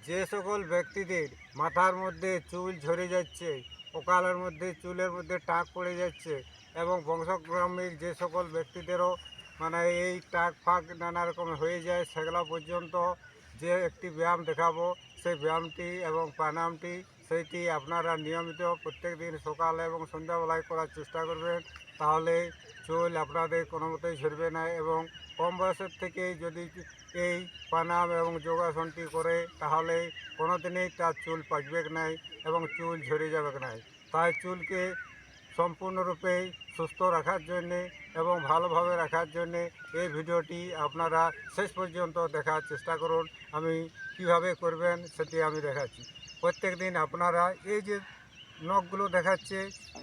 যে সকল ব্যক্তিদের মাথার মধ্যে চুল ঝরে যাচ্ছে, অকালের মধ্যে চুলের মধ্যে টাক পড়ে যাচ্ছে এবং বংশক্রমিক যে সকল ব্যক্তিদেরও এই টাক ফাক নানা রকম হয়ে যায়, সেগুলো পর্যন্ত যে একটি ব্যায়াম দেখাবো, সেই ব্যায়ামটি এবং প্রাণায়ামটি সেইটি আপনারা নিয়মিত প্রত্যেক দিন সকালে এবং সন্ধ্যাবেলায় করার চেষ্টা করবেন। তাহলে চুল আপনাদের কোনো মতেই ঝরবে না এবং কম বয়সের থেকেই যদি এই প্রাণায়াম এবং যোগাসনটি করে তাহলে কোনো দিনেই তার চুল পাকবে নাই এবং চুল ঝরে যাবে নাই। তাই চুলকে সম্পূর্ণরূপে সুস্থ রাখার জন্যে এবং ভালোভাবে রাখার জন্যে এই ভিডিওটি আপনারা শেষ পর্যন্ত দেখার চেষ্টা করুন। আমি কিভাবে করবেন সেটি আমি দেখাচ্ছি। প্রত্যেক দিন আপনারা এই যে নখগুলো দেখাচ্ছে,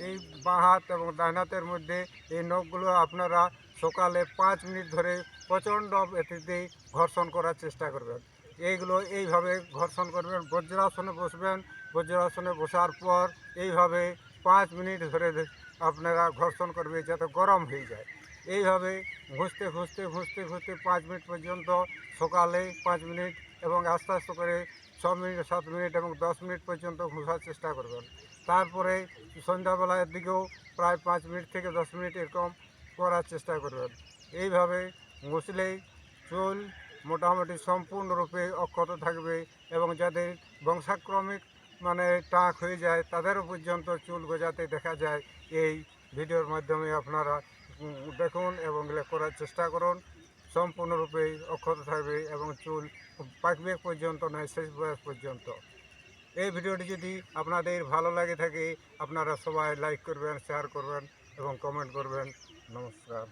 এই বাঁ হাত এবং ডান হাতের মধ্যে এই নখগুলো আপনারা সকালে 5 মিনিট ধরে প্রচণ্ড গতিতে ঘর্ষণ করার চেষ্টা করবেন। এইগুলো এইভাবে ঘর্ষণ করবেন, বজ্রাসনে বসবেন। বজ্রাসনে বসার পর এইভাবে 5 মিনিট ধরে আপনারা ঘর্ষণ করবে যাতে গরম হয়ে যায়। এইভাবে ঘষতে ঘষতে ঘষতে ঘষতে 5 মিনিট পর্যন্ত সকালে 5 মিনিট এবং আস্তে আস্তে করে 6 মিনিট 7 মিনিট এবং 10 মিনিট পর্যন্ত ঘষার চেষ্টা করবেন। তারপরে সন্ধ্যাবেলার দিকেও প্রায় 5 মিনিট থেকে 10 মিনিট এরকম করার চেষ্টা করবেন। এইভাবে ঘষলেই চুল মোটামুটি সম্পূর্ণরূপে অক্ষত থাকবে এবং যাদের বংশাক্রমিক টাক হয়ে যায় তাদেরও পর্যন্ত চুল গজাতে দেখা যায়। এই ভিডিওর মাধ্যমে আপনারা দেখুন এবং করার চেষ্টা করুন। সম্পূর্ণরূপে অক্ষত থাকবে এবং চুল পাকবে পর্যন্ত নয়, শেষ বয়স পর্যন্ত। এই ভিডিওটি যদি আপনাদের ভালো লাগে থাকে আপনারা সবাই লাইক করবেন, শেয়ার করবেন এবং কমেন্ট করবেন। নমস্কার।